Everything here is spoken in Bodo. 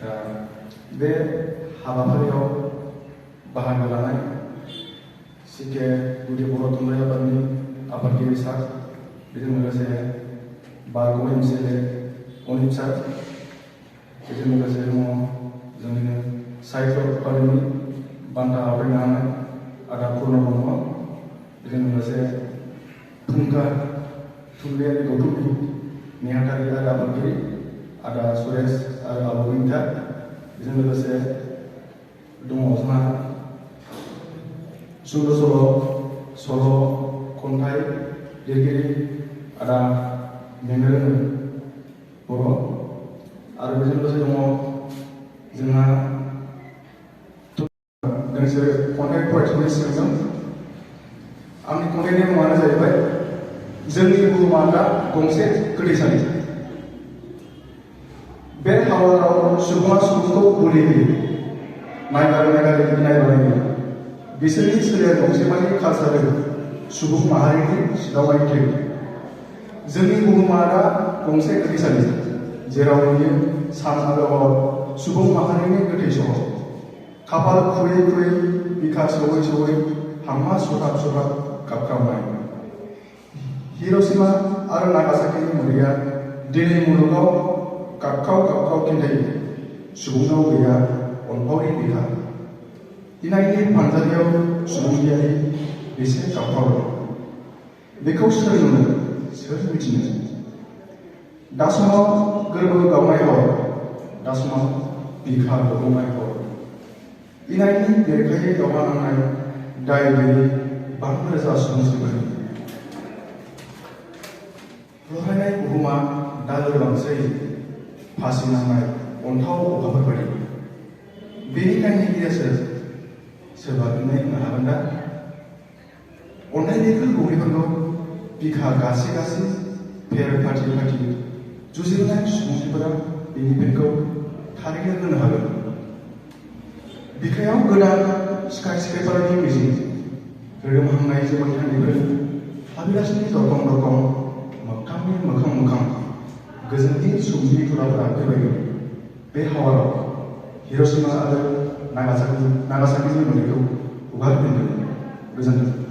दा बे हाबाफारियाव बाहागो लानाय सिके गुदि बर' थुनलाइ आफादनि आफादगिरि सार, बेजों लोगोसे बारग' एमसिएलए अनित सार, बेजों लोगोसे दङ जोंनिनो साहित्य एकाडेमि बान्था आवग्रिनो हानाय आदा पुर्न ब्रह्म, बेजों लोगोसे फुंखा थुनलाइयारि गौथुमनि नेहाथारि आरो आफादगिरि आदा सुरेश आरो आब' बिनिता, बेजों लोगोसे दङ जोंहा सुंद' सल' खन्थाइ लिरगिरि आदा मेंगोरोङो बर', आरो बेजों लोगोसे दङ जोंहा दोंसे खन्थाइ फरायसंनाय सिगांजों आंनि खन्थाइनि मुङानो जाहैबाय जोंनि बुहुमा दा गंसे गोथैसालि। बे हावाराव सुबुङा सुबुंखौ बोलि होयो, नायगारै इनाय बानायो। बिसोरनि सोलेर गंसेमानि कालसार सुबुं माहारिनि सिदावनाय थै। जोंनि बुहुमा दा गंसे गोथैसालि, जेराव नुयो सान आरो हर सुबुं माहारिनि गोथै सहर। खाफाल खुयै खुयै बिखा सौयै सौयै हांमा सथाब सथाब गाबख्रावनाय। हिर'शिमा आरो नागासाकिनि मोदैया दिनै मुलुगाव गाबखाव गाबखाव खिन्थायो। सुबुंनाव गैया अनफावरि बिखा। इनायनि फानजारियाव सुबुंथियारि बेसे गाबख्रावो। बेखौ सोर नुनो, सोर मिथिनो? दा समाव गोरबो गावनाय हर, दा समाव बिखा गबोनाय हर। इनायनि बेरेखायै दावहा नांनाय दाय गैयै बांरोजा सुबुंफोरनि लहायनाय बुहुमा दा लोरबांसै फासि नांनाय अन्थाव अखाफोर बायदि। बेनि दायनिगिरिया सोरबा फिन्नाय होनो हागोन दा? अन्नाय बेफोर गौरिफोरखौ बिखा गासे गासे फेर फाथि फाथि जुजिनाय सुबुंफोरा बेनि फिनखौ थारैनो होनो हागोन। बिखायाव गोदान स्काइस्क्रेपारनि मिजिं, रोदोमहांनाय जोमै थान्दैफोर, हाबिलासनि दरखं दरखं, मोगथांनि मोखां मोखां, गोजोननि सुबुंनि थुलाफोरा फैबायगोन बे हावाराव हिर'शिमा आरो नागासाकिनि मोदैखौ हुगारफिनगोन। गोजोन्थों।